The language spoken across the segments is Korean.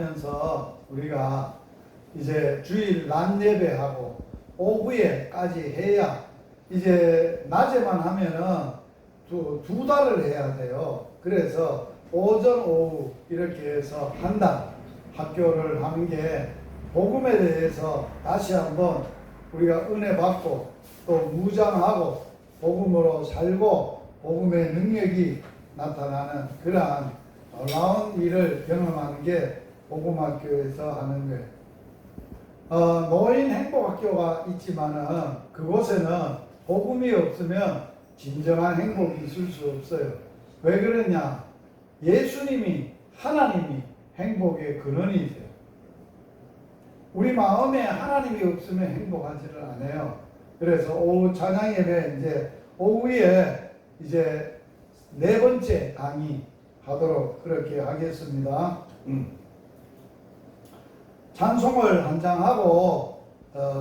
하면서 우리가 이제 주일 낮 예배하고 오후에까지 해야 이제 낮에만 하면은 두 달을 해야 돼요. 그래서 오전 오후 이렇게 해서 한 달 학교를 하는 게 복음에 대해서 다시 한번 우리가 은혜 받고 또 무장하고 복음으로 살고 복음의 능력이 나타나는 그러한 놀라운 일을 경험하는 게 복음학교에서 하는 거예요. 노인 행복학교가 있지만은 그곳에는 복음이 없으면 진정한 행복이 있을 수 없어요. 왜 그러냐? 예수님이 하나님이 행복의 근원이세요. 우리 마음에 하나님이 없으면 행복하지를 않아요. 그래서 오후 찬양 예배 이제 오후에 이제 4번째 강의 하도록 그렇게 하겠습니다. 찬송을 한 장 하고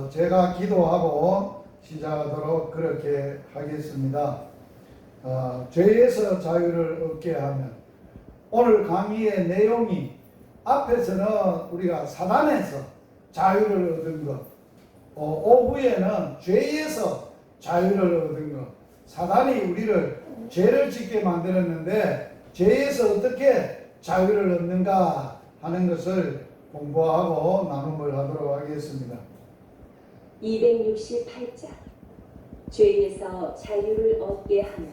제가 기도하고 시작하도록 그렇게 하겠습니다. 죄에서 자유를 얻게 하면 오늘 강의의 내용이 앞에서는 우리가 사단에서 자유를 얻은 것, 오후에는 죄에서 자유를 얻은 것. 사단이 우리를 죄를 짓게 만들었는데 죄에서 어떻게 자유를 얻는가 하는 것을 공부하고 나눔을 하도록 하겠습니다. 268장 죄에서 자유를 얻게 하는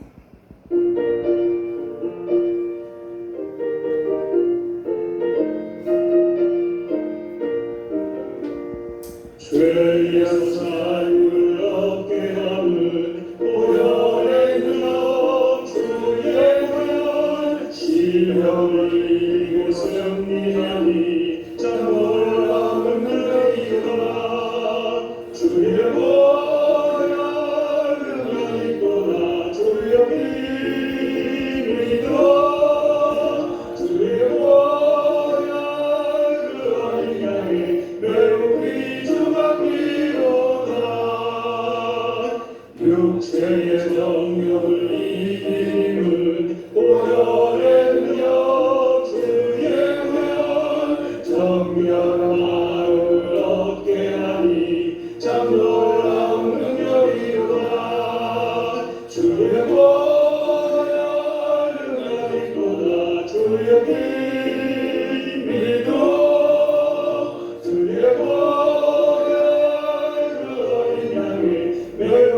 죄에서 자유를 얻게 하는 보혈의 능력 주의 보혈 시험을 이기고 승리하니 참 놀라운 능력이구나 주의 보혈 능력이구나 주의 힘이다 주의 보혈 그를 향해 매우 육체의 정욕을 이기는 보혈의 능력 주의 보혈 정결한 마음을 얻게 하니 참 놀라운 능력이구나 주의 보혈 능력이구나 주의 힘이도 주의 보혈 그를 향해 매우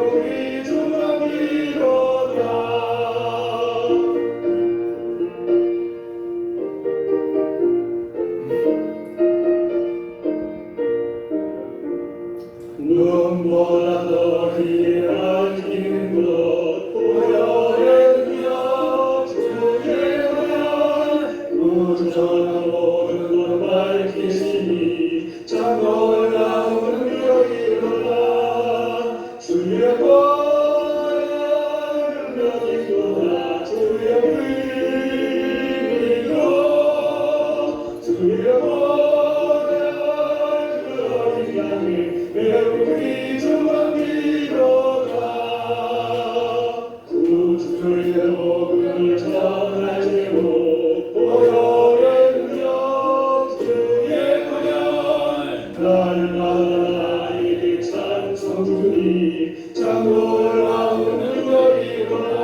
눈보다 더 희미해진 것 보혈의 능력 주의 보혈 우주전한 모든 걸 밝히시니 참 놀라운 능력이로다 주의 보혈 능력이구나 주의 힘이로 주의 보혈 그를 향해 매우 귀중한 기도다 구주의 복음을 전하시고 보혈의 능력 주의 보혈 날마다 나에게 찬송 주니 참 놀라운 능력이구나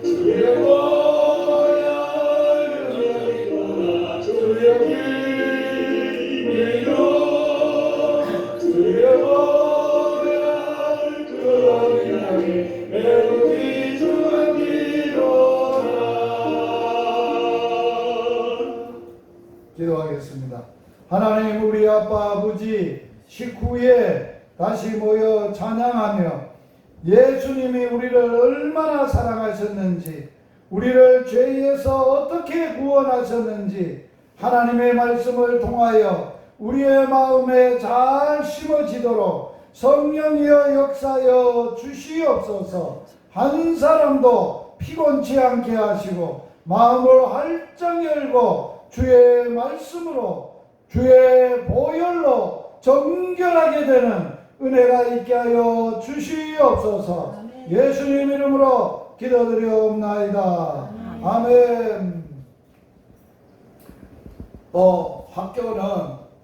주의 보혈 능력이구나 주의 힘이로 주의 보혈 그를 향해 매우 귀중한 기도다. 기도하겠습니다. 하나님 우리 아빠 아버지 식후에 다시 모여 찬양하며 예수님이 우리를 얼마나 사랑하셨는지 우리를 죄에서 어떻게 구원하셨는지 하나님의 말씀을 통하여 우리의 마음에 잘 심어지도록 성령이여 역사여 주시옵소서. 한 사람도 피곤치 않게 하시고 마음을 활짝 열고 주의 말씀으로 주의 보혈로 정결하게 되는 은혜가 있게 하여 주시옵소서. 예수님 이름으로 기도드리옵나이다. 아멘. 학교는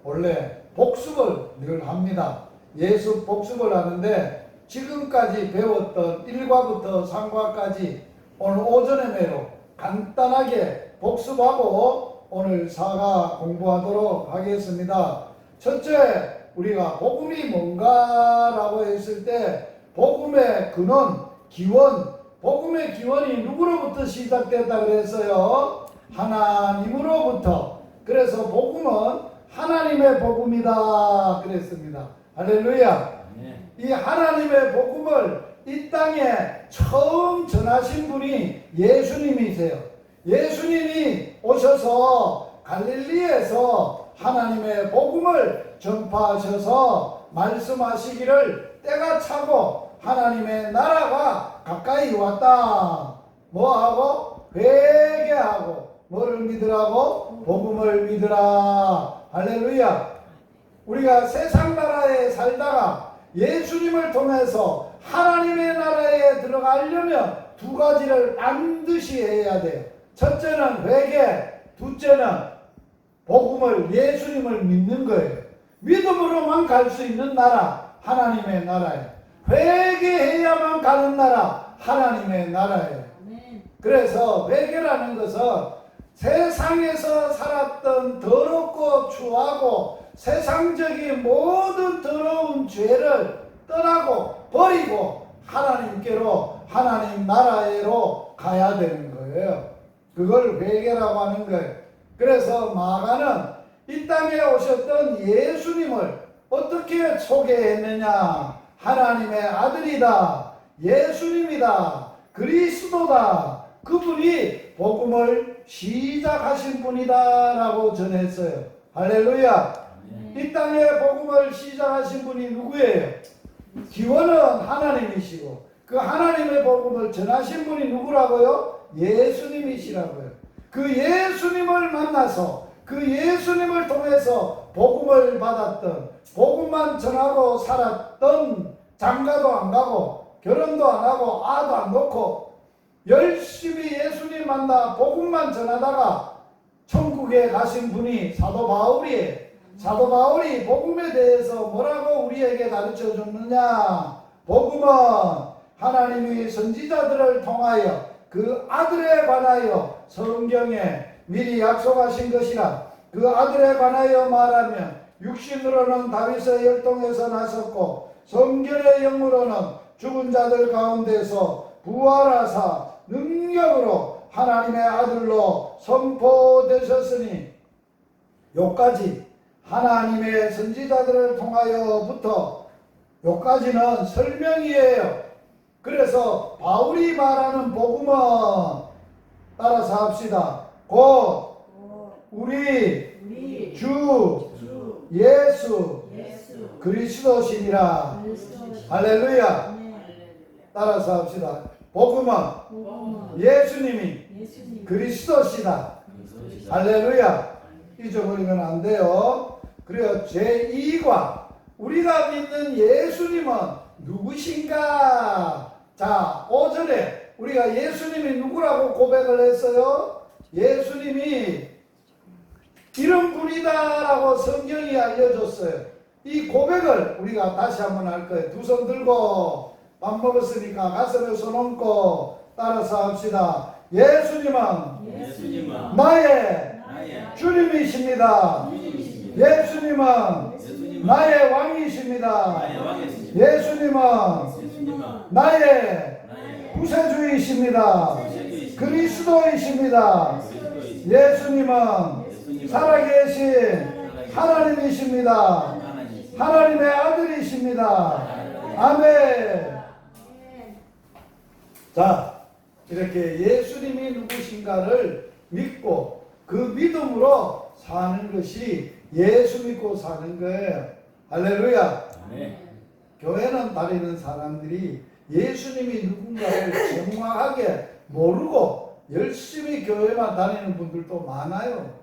원래 복습을 늘 합니다. 예수 복습을 하는데 지금까지 배웠던 1과부터 3과까지 오늘 오전에 매로 간단하게 복습하고 오늘 4과 공부하도록 하겠습니다. 첫째, 우리가 복음이 뭔가라고 했을 때 복음의 근원, 기원, 복음의 기원이 누구로부터 시작됐다 그랬어요? 하나님으로부터. 그래서 복음은 하나님의 복음이다 그랬습니다. 할렐루야. 이 하나님의 복음을 이 땅에 처음 전하신 분이 예수님이세요. 예수님이 오셔서 갈릴리에서 하나님의 복음을 전파하셔서 말씀하시기를 때가 차고 하나님의 나라가 가까이 왔다. 뭐하고? 회개하고 뭐를 믿으라고? 복음을 믿으라. 할렐루야. 우리가 세상 나라에 살다가 예수님을 통해서 하나님의 나라에 들어가려면 두 가지를 반드시 해야 돼요. 첫째는 회개, 둘째는 복음을, 예수님을 믿는 거예요. 믿음으로만 갈 수 있는 나라, 하나님의 나라예요. 회개해야만 가는 나라, 하나님의 나라예요. 그래서 회개라는 것은 세상에서 살았던 더럽고 추하고 세상적인 모든 더러운 죄를 떠나고 버리고 하나님께로, 하나님 나라로 가야 되는 거예요. 그걸 회개라고 하는 거예요. 그래서 마가는 이 땅에 오셨던 예수님을 어떻게 소개했느냐? 하나님의 아들이다, 예수님이다, 그리스도다, 그분이 복음을 시작하신 분이다 라고 전했어요. 할렐루야. 이 땅에 복음을 시작하신 분이 누구예요? 기원은 하나님이시고 그 하나님의 복음을 전하신 분이 누구라고요? 예수님이시라고요. 그 예수님을 만나서 그 예수님을 통해서 복음을 받았던, 복음만 전하고 살았던, 장가도 안 가고 결혼도 안 하고 아도 안 놓고 열심히 예수님 만나 복음만 전하다가 천국에 가신 분이 사도 바울이에요. 사도 바울이 복음에 대해서 뭐라고 우리에게 가르쳐 줬느냐? 복음은 하나님이 선지자들을 통하여 그 아들에 관하여 성경에 미리 약속하신 것이라. 그 아들에 관하여 말하면 육신으로는 다윗의 혈통에서 나섰고 성결의 영으로는 죽은 자들 가운데서 부활하사 능력으로 하나님의 아들로 선포되셨으니, 요까지 하나님의 선지자들을 통하여부터, 요까지는 설명이에요. 그래서 바울이 말하는 복음은 따라서 합시다. 곧 우리 주 예수 그리스도시니라. 할렐루야. 따라서 합시다. 복음은 예수님이 그리스도시다. 할렐루야. 잊어버리면 안 돼요. 그래요. 제2과 우리가 믿는 예수님은 누구신가? 자, 오전에 우리가 예수님이 누구라고 고백을 했어요? 예수님이 이런 분이다라고 성경이 알려줬어요. 이 고백을 우리가 다시 한번 할 거예요. 두 손 들고 밥 먹었으니까 가슴에 손 얹고 따라서 합시다. 예수님은 나의 주님이십니다. 예수님은 나의 왕이십니다. 예수님은 나의 구세주이십니다. 그리스도이십니다. 예수님은 살아계신 하나님이십니다. 하나님의 아들이십니다. 아멘. 자, 이렇게 예수님이 누구신가를 믿고 그 믿음으로 사는 것이 예수 믿고 사는 거예요. 할렐루야. 교회는 다니는 사람들이 예수님이 누군가를 정확하게 모르고 열심히 교회만 다니는 분들도 많아요.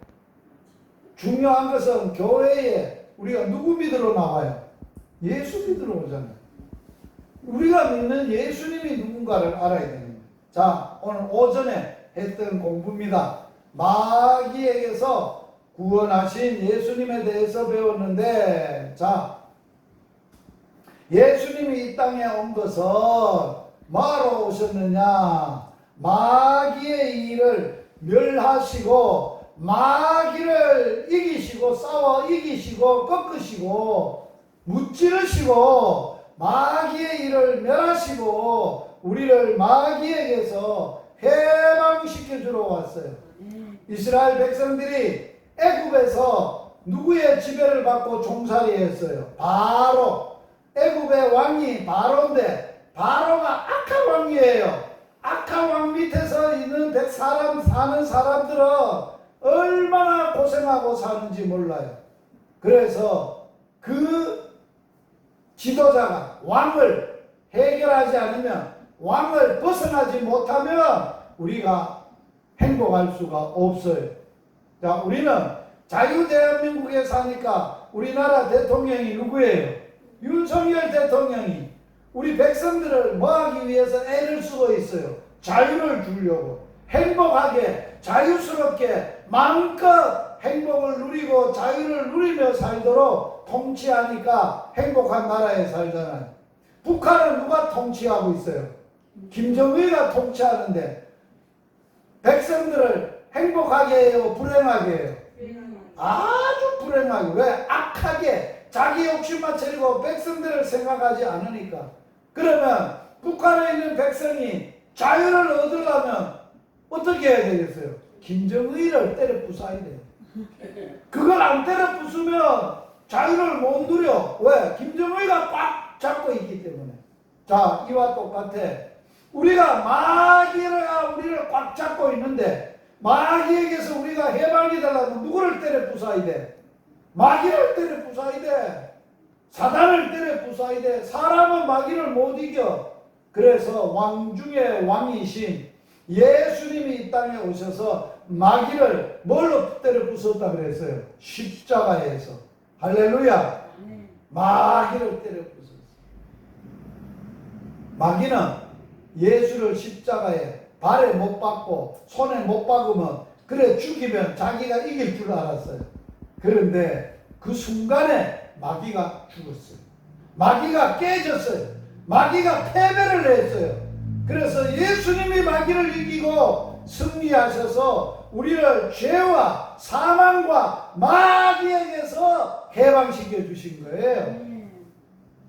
중요한 것은 교회에 우리가 누구 믿으러 나와요? 예수 믿으러 오잖아요. 우리가 믿는 예수님이 누군가를 알아야 되는 거예요. 자, 오늘 오전에 했던 공부입니다. 마귀에게서 구원하신 예수님에 대해서 배웠는데, 자, 예수님이 이 땅에 온 것은 뭐하러 오셨느냐? 마귀의 일을 멸하시고 마귀를 이기시고 싸워 이기시고 꺾으시고 무찌르시고 마귀의 일을 멸하시고 우리를 마귀에게서 해방시켜 주러 왔어요. 이스라엘 백성들이 애굽에서 누구의 지배를 받고 종살이 했어요? 바로. 애굽의 왕이 바로인데 바로가 악한 왕이에요. 악한 왕 밑에서 있는 사는 사람들은 얼마나 고생하고 사는지 몰라요. 그래서 그 지도자가 왕을 해결하지 않으면, 왕을 벗어나지 못하면 우리가 행복할 수가 없어요. 자, 우리는 자유대한민국에 사니까 우리나라 대통령이 누구예요? 윤석열 대통령이 우리 백성들을 뭐하기 위해서 애를 쓰고 있어요? 자유를 주려고, 행복하게 자유스럽게 마음껏 행복을 누리고 자유를 누리며 살도록 통치하니까 행복한 나라에 살잖아요. 북한은 누가 통치하고 있어요? 김정일이가 통치하는데 백성들을 행복하게 해요? 불행하게 해요? 아주 불행하게. 왜? 악하게 자기 욕심만 차리고 백성들을 생각하지 않으니까. 그러면 북한에 있는 백성이 자유를 얻으려면 어떻게 해야 되겠어요? 김정일을 때려 부숴야 돼요. 그걸 안 때려 부수면 자유를 못 누려. 왜? 김정일이가 꽉 잡고 있기 때문에. 자, 이와 똑같아. 우리가 마귀가 우리를 꽉 잡고 있는데 마귀에게서 우리가 해방이 되려면 누구를 때려 부숴야 돼? 마귀를 때려 부숴야 돼. 사단을 때려 부숴야 돼. 사람은 마귀를 못 이겨. 그래서 왕 중에 왕이신 예수님이 이 땅에 오셔서 마귀를 뭘로 때려 부쉈다 그랬어요? 십자가에서. 할렐루야. 마귀를 때려 부쉈어요. 마귀는 예수를 십자가에 발에 못 박고 손에 못 박으면, 그래 죽이면 자기가 이길 줄 알았어요. 그런데 그 순간에 마귀가 죽었어요. 마귀가 깨졌어요. 마귀가 패배를 했어요. 그래서 예수님이 마귀를 이기고 승리하셔서 우리를 죄와 사망과 마귀에게서 해방시켜 주신 거예요.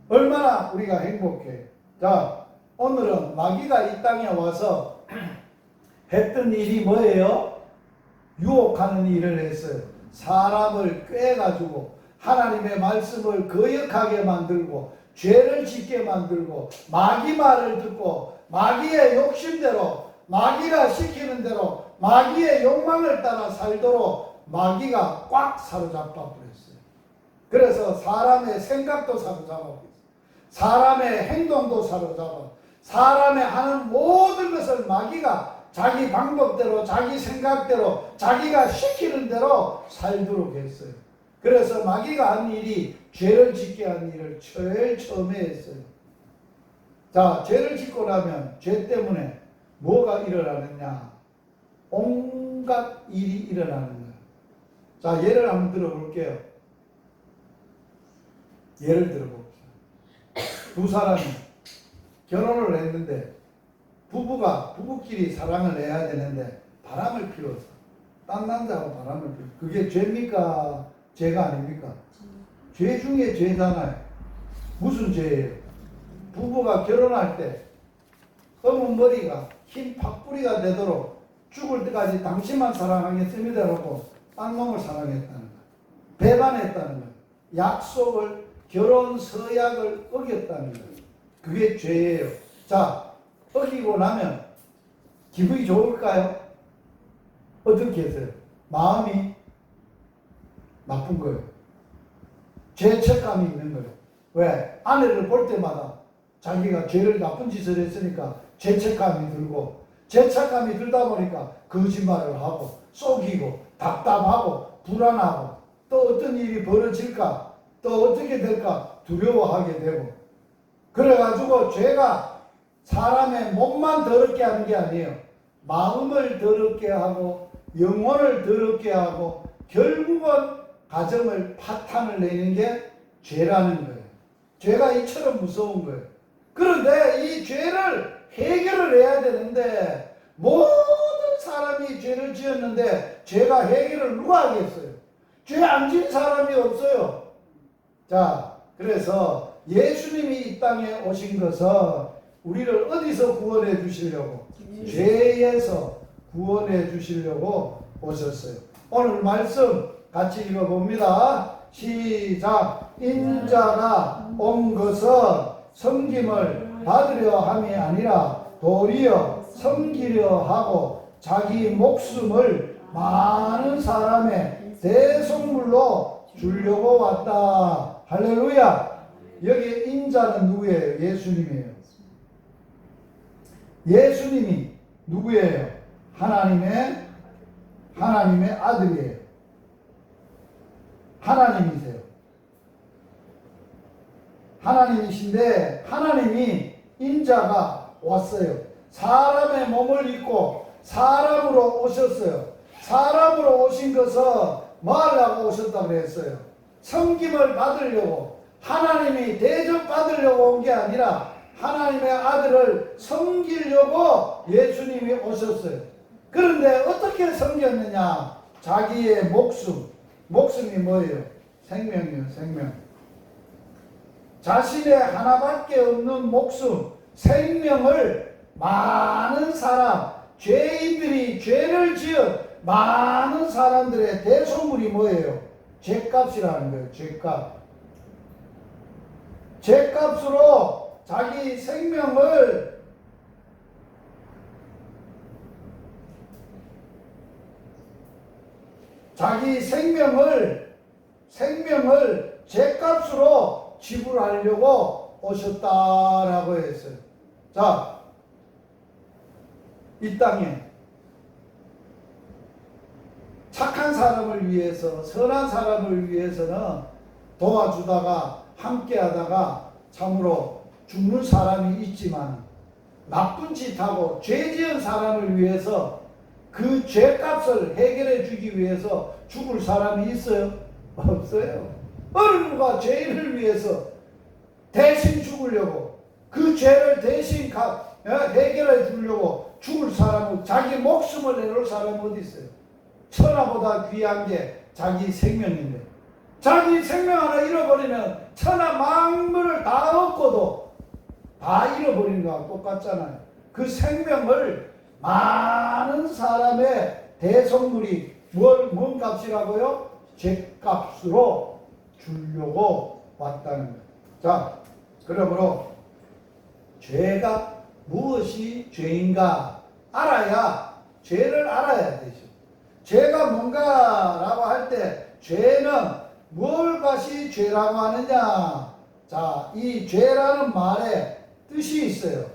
얼마나 우리가 행복해요. 자, 오늘은 마귀가 이 땅에 와서 했던 일이 뭐예요? 유혹하는 일을 했어요. 사람을 꿰가지고 하나님의 말씀을 거역하게 만들고 죄를 짓게 만들고 마귀 말을 듣고 마귀의 욕심대로, 마귀가 시키는 대로 마귀의 욕망을 따라 살도록 마귀가 꽉 사로잡아 버렸어요. 그래서 사람의 생각도 사로잡아 버렸어요. 사람의 행동도 사로잡아, 사람의 하는 모든 것을 마귀가 자기 방법대로, 자기 생각대로, 자기가 시키는 대로 살도록 했어요. 그래서 마귀가 한 일이 죄를 짓게 한 일을 제일 처음에 했어요. 자, 죄를 짓고 나면 죄 때문에 뭐가 일어나느냐? 온갖 일이 일어나는 거예요. 자, 예를 한번 들어볼게요. 예를 들어봅시다. 두 사람이 결혼을 했는데 부부끼리 사랑을 해야 되는데 바람을 피워서, 딴 남자하고 바람을 피워서, 그게 죄입니까? 죄가 아닙니까? 죄 중에 죄잖아요. 무슨 죄예요? 부부가 결혼할 때 검은 머리가 흰 팥뿌리가 되도록 죽을 때까지 당신만 사랑하겠습니다 라고 딴 놈을 사랑했다는 거예요. 배반했다는 거예요. 약속을, 결혼 서약을 어겼다는 거예요. 그게 죄예요. 자, 어기고 나면 기분이 좋을까요? 어떻게 했어요? 마음이 나쁜 거예요. 죄책감이 있는 거예요. 왜? 아내를 볼 때마다 자기가 죄를, 나쁜 짓을 했으니까 죄책감이 들고, 죄책감이 들다 보니까 거짓말을 하고 속이고 답답하고 불안하고 또 어떤 일이 벌어질까, 또 어떻게 될까 두려워하게 되고, 그래가지고 죄가 사람의 몸만 더럽게 하는 게 아니에요. 마음을 더럽게 하고 영혼을 더럽게 하고 결국은 가정을 파탄을 내는 게 죄라는 거예요. 죄가 이처럼 무서운 거예요. 그런데 이 죄를 해결을 해야 되는데 모든 사람이 죄를 지었는데 죄가 해결을 누가 하겠어요? 죄 안 지은 사람이 없어요. 자, 그래서 예수님이 이 땅에 오신 것은 우리를 어디서 구원해 주시려고? 죄에서 구원해 주시려고 오셨어요. 오늘 말씀 같이 읽어봅니다. 시작. 인자가 온 것은 섬김을 받으려 함이 아니라 도리어 섬기려 하고 자기 목숨을 많은 사람의 대속물로 주려고 왔다. 할렐루야. 여기 인자는 누구예요? 예수님이에요. 예수님이 누구예요? 하나님의 아들이에요. 하나님이세요. 하나님이신데 하나님이 인자가 왔어요. 사람의 몸을 입고 사람으로 오셨어요. 사람으로 오신 것은 뭐 하려고 오셨다고 그랬어요? 섬김을 받으려고, 하나님이 대접받으려고 온 게 아니라 하나님의 아들을 섬기려고 예수님이 오셨어요. 그런데 어떻게 섬겼느냐? 자기의 목숨이 뭐예요? 생명이에요. 생명. 자신의 하나밖에 없는 목숨, 생명을 많은 사람, 죄인들이 죄를 지은 많은 사람들의 대소물이 뭐예요? 죄값이라는 거예요. 죄값으로 자기 생명을 죄값으로 지불하려고 오셨다라고 했어요. 자, 이 땅에 착한 사람을 위해서, 선한 사람을 위해서는 도와주다가 함께하다가 참으로 죽는 사람이 있지만, 나쁜 짓하고 죄 지은 사람을 위해서 그 죄값을 해결해 주기 위해서 죽을 사람이 있어요? 없어요. 어느 누가 죄인을 위해서 대신 죽으려고, 그 죄를 대신 해결해 주려고 죽을 사람은, 자기 목숨을 내놓을 사람은 어디 있어요? 천하보다 귀한 게 자기 생명인데, 자기 생명 하나 잃어버리면 천하 만물을 다 얻고도 다 잃어버리는 거하고 똑같잖아요. 그 생명을 많은 사람의 대속물이 뭔 값이라고요? 죄값으로 주려고 왔다는 거예요. 자, 그러므로 죄가 무엇이 죄인가 알아야, 죄를 알아야 되죠. 죄가 뭔가라고 할 때, 죄는 무엇이 죄라고 하느냐? 자, 이 죄라는 말에 뜻이 있어요.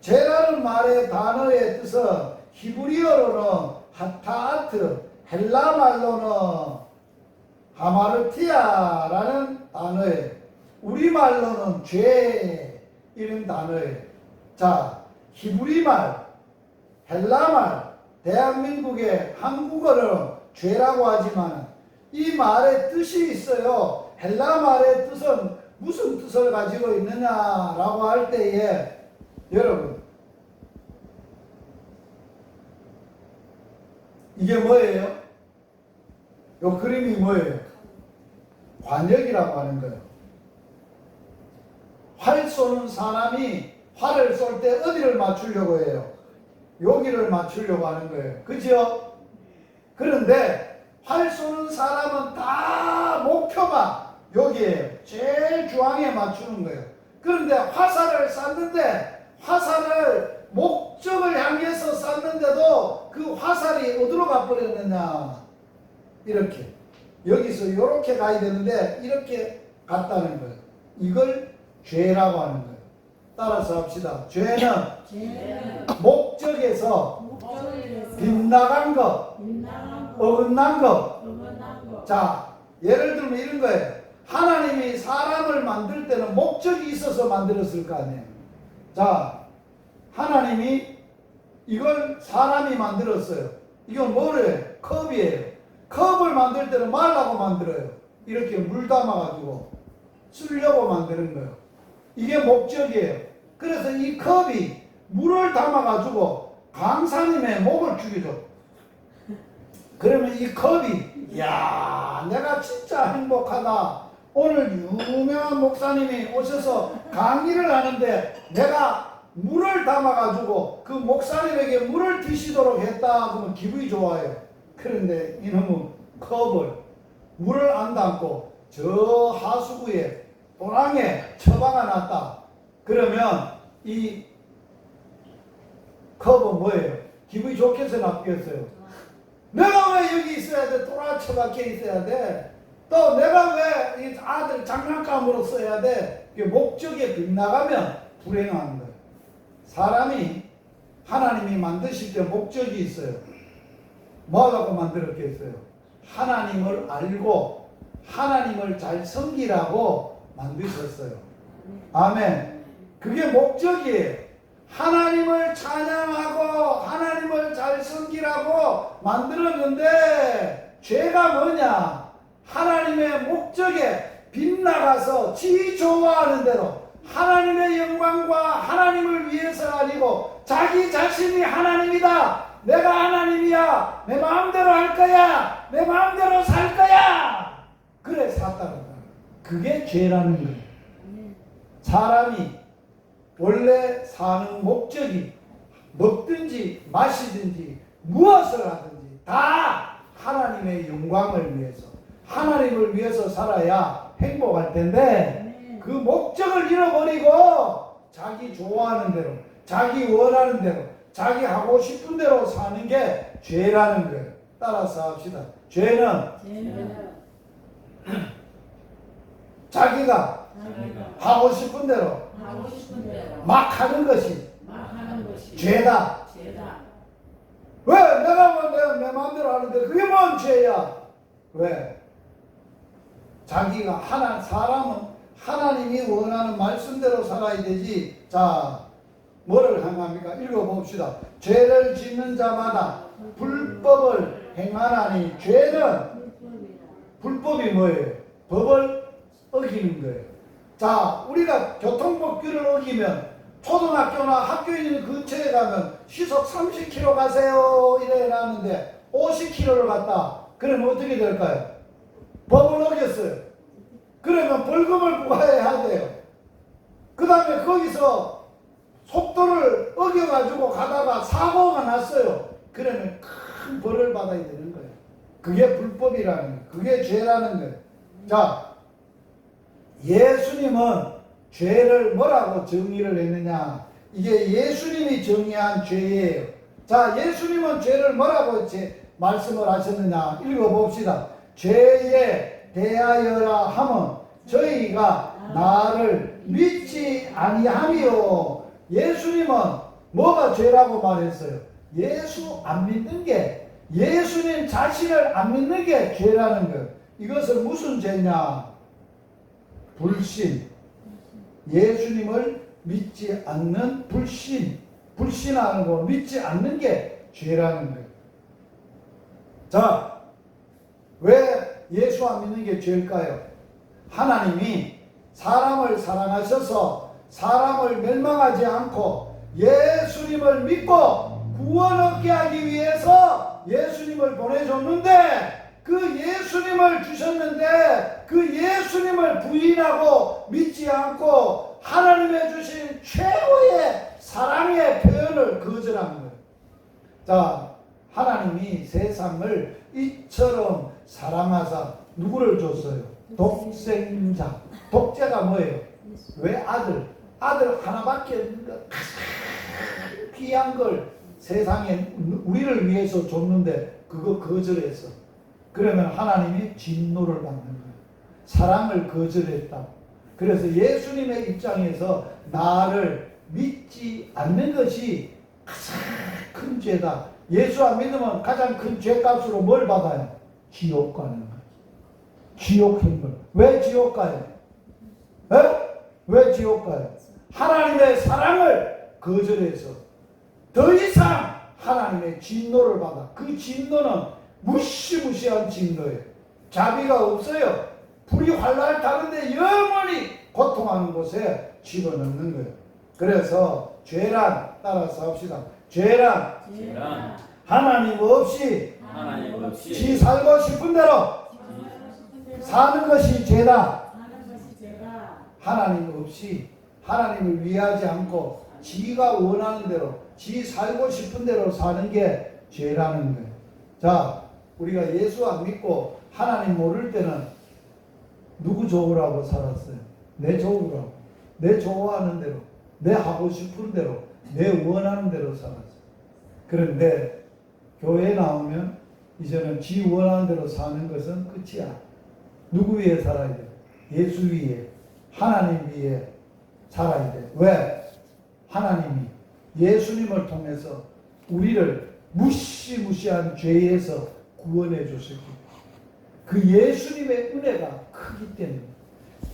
죄라는 말의 단어의 뜻은 히브리어로는 하타아트, 헬라 말로는 하마르티아라는 단어예요. 우리말로는 죄 이런 단어예요. 자, 히브리말, 헬라말, 대한민국의 한국어는 죄라고 하지만 이 말의 뜻이 있어요. 헬라 말의 뜻은 무슨 뜻을 가지고 있느냐라고 할 때에, 여러분, 이게 뭐예요? 이 그림이 뭐예요? 관역이라고 하는 거예요. 활 쏘는 사람이 활을 쏠 때 어디를 맞추려고 해요? 여기를 맞추려고 하는 거예요. 그죠? 그런데 활 쏘는 사람은 다 목표가 여기에요. 제일 중앙에 맞추는 거예요. 그런데 화살을 쐈는데, 화살을 목적을 향해서 쐈는데도 그 화살이 어디로 가버렸느냐? 이렇게. 여기서 이렇게 가야 되는데 이렇게 갔다는 거예요. 이걸 죄라고 하는 거예요. 따라서 합시다. 죄는 목적에서 빗나간 것, 어긋난 것. 자, 예를 들면 이런 거예요. 하나님이 사람을 만들 때는 목적이 있어서 만들었을 거 아니에요. 자, 하나님이 이걸 사람이 만들었어요. 이건 뭐래요? 컵이에요. 컵을 만들 때는 말라고 만들어요. 이렇게 물 담아가지고 쓰려고 만드는 거예요. 이게 목적이에요. 그래서 이 컵이 물을 담아가지고 강사님의 목을 죽이죠. 그러면 이 컵이, 야, 내가 진짜 행복하다. 오늘 유명한 목사님이 오셔서 강의를 하는데 내가 물을 담아가지고 그 목사님에게 물을 드시도록 했다 그러면 기분이 좋아요. 그런데 이놈은 컵을 물을 안 담고 저 하수구에 도랑에 처박아 놨다. 그러면 이 컵은 뭐예요? 기분이 좋겠어요, 나쁘겠어요? 내가 왜 여기 있어야 돼? 도랑 처박혀 있어야 돼? 또 내가 왜 이 아들 장난감으로 써야 돼? 이게 목적에 빗나가면 불행한 거예요. 사람이 하나님이 만드실 때 목적이 있어요. 뭐라고 만들었겠어요? 하나님을 알고 하나님을 잘 섬기라고 만드셨어요. 아멘. 그게 목적이에요. 하나님을 찬양하고 하나님을 잘 섬기라고 만들었는데 죄가 뭐냐? 하나님의 목적에 빗나가서 지 좋아하는 대로 하나님의 영광과 하나님을 위해서가 아니고 자기 자신이 하나님이다. 내가 하나님이야. 내 마음대로 할 거야. 내 마음대로 살 거야. 그래 샀다는 거야. 그게 죄라는 거예요. 사람이 원래 사는 목적이 먹든지 마시든지 무엇을 하든지 다 하나님의 영광을 위해서 하나님을 위해서 살아야 행복할 텐데 그 목적을 잃어버리고 자기 좋아하는 대로 자기 원하는 대로 자기 하고 싶은 대로 사는 게 죄라는 거예요. 따라서 합시다. 죄는 자기가 하고 싶은 대로 막 하는 것이 죄다. 왜? 내가 내 마음대로 하는데 그게 뭔 죄야? 왜? 자기가 사람은 하나님이 원하는 말씀대로 살아야 되지. 자, 뭐를 행합니까? 읽어봅시다. 죄를 짓는 자마다 불법을 행하나니 죄는 불법이 뭐예요? 법을 어기는 거예요. 자, 우리가 교통법규를 어기면 초등학교나 학교 있는 근처에 가면 시속 30km 가세요 이래 놨는데 50km를 갔다. 그러면 어떻게 될까요? 법을 어겼어요. 그러면 벌금을 부과해야 돼요. 그 다음에 거기서 속도를 어겨가지고 가다가 사고가 났어요. 그러면 큰 벌을 받아야 되는 거예요. 그게 불법이라는 거예요. 그게 죄라는 거예요. 자, 예수님은 죄를 뭐라고 정의를 했느냐? 이게 예수님이 정의한 죄예요. 자, 예수님은 죄를 뭐라고 말씀을 하셨느냐? 읽어봅시다. 죄에 대하여라 함은 저희가 나를 믿지 아니하며. 예수님은 뭐가 죄라고 말했어요? 예수 안 믿는 게, 예수님 자신을 안 믿는 게 죄라는 거예요. 이것은 무슨 죄냐? 불신. 예수님을 믿지 않는 불신. 불신하는 거, 믿지 않는 게 죄라는 거예요. 자, 왜 예수 안 믿는 게 죄일까요? 하나님이 사람을 사랑하셔서 사람을 멸망하지 않고 예수님을 믿고 구원 얻게 하기 위해서 예수님을 보내줬는데, 그 예수님을 주셨는데 그 예수님을 부인하고 믿지 않고 하나님의 주신 최고의 사랑의 표현을 거절한 거예요. 자, 하나님이 세상을 이처럼 사랑하사 누구를 줬어요? 독생자. 독자가 뭐예요? 왜 아들 하나밖에 없는 거, 가장 귀한 걸 세상에 우리를 위해서 줬는데 그거 거절했어. 그러면 하나님이 진노를 받는 거예요. 사랑을 거절했다. 그래서 예수님의 입장에서 나를 믿지 않는 것이 가장 큰 죄다. 예수 안 믿으면 가장 큰 죄값으로 뭘 받아요? 지옥 가는 거예요. 지옥 행벌. 왜 지옥 가요? 왜 지옥 가요? 하나님의 사랑을 거절해서 더 이상 하나님의 진노를 받아. 그 진노는 무시무시한 증거예요. 자비가 없어요. 불이 활활 타는데 영원히 고통하는 곳에 집어넣는 거예요. 그래서 죄란, 따라서 합시다. 죄란 죄란 하나님 없이 하나님 없이 지 살고 싶은 대로 사는 것이 죄다. 하나님 없이 하나님을 위하지 않고 지가 원하는 대로 지 살고 싶은 대로 사는 게 죄라는 거예요. 자, 우리가 예수 안 믿고 하나님 모를 때는 누구 좋으라고 살았어요? 내 좋으라고, 내 좋아하는 대로, 내 하고 싶은 대로, 내 원하는 대로 살았어요. 그런데 교회에 나오면 이제는 지 원하는 대로 사는 것은 끝이야. 누구 위에 살아야 돼? 예수 위에, 하나님 위에 살아야 돼. 왜? 하나님이 예수님을 통해서 우리를 무시무시한 죄에서 구원해 주셨기 때문에, 그 예수님의 은혜가 크기 때문에,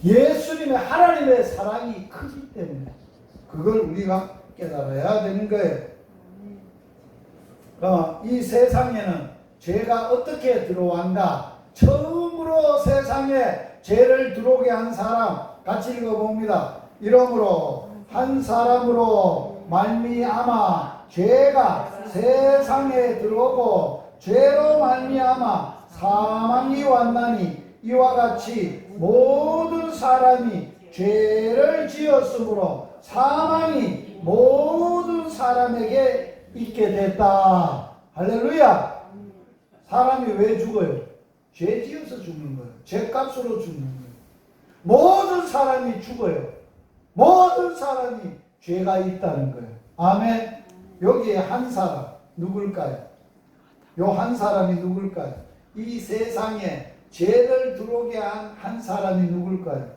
예수님의 하나님의 사랑이 크기 때문에 그걸 우리가 깨달아야 되는 거예요. 이 세상에는 죄가 어떻게 들어왔나? 처음으로 세상에 죄를 들어오게 한 사람 같이 읽어봅니다. 이러므로 한 사람으로 말미암아 죄가 세상에 들어오고 죄로 말미암아 사망이 왔나니 이와 같이 모든 사람이 죄를 지었으므로 사망이 모든 사람에게 있게 됐다. 할렐루야. 사람이 왜 죽어요? 죄 지어서 죽는 거예요. 죄값으로 죽는 거예요. 모든 사람이 죽어요. 모든 사람이 죄가 있다는 거예요. 아멘. 여기에 한 사람 누굴까요? 요 한 사람이 누굴까요? 이 세상에 죄를 들어오게 한 사람이 누굴까요?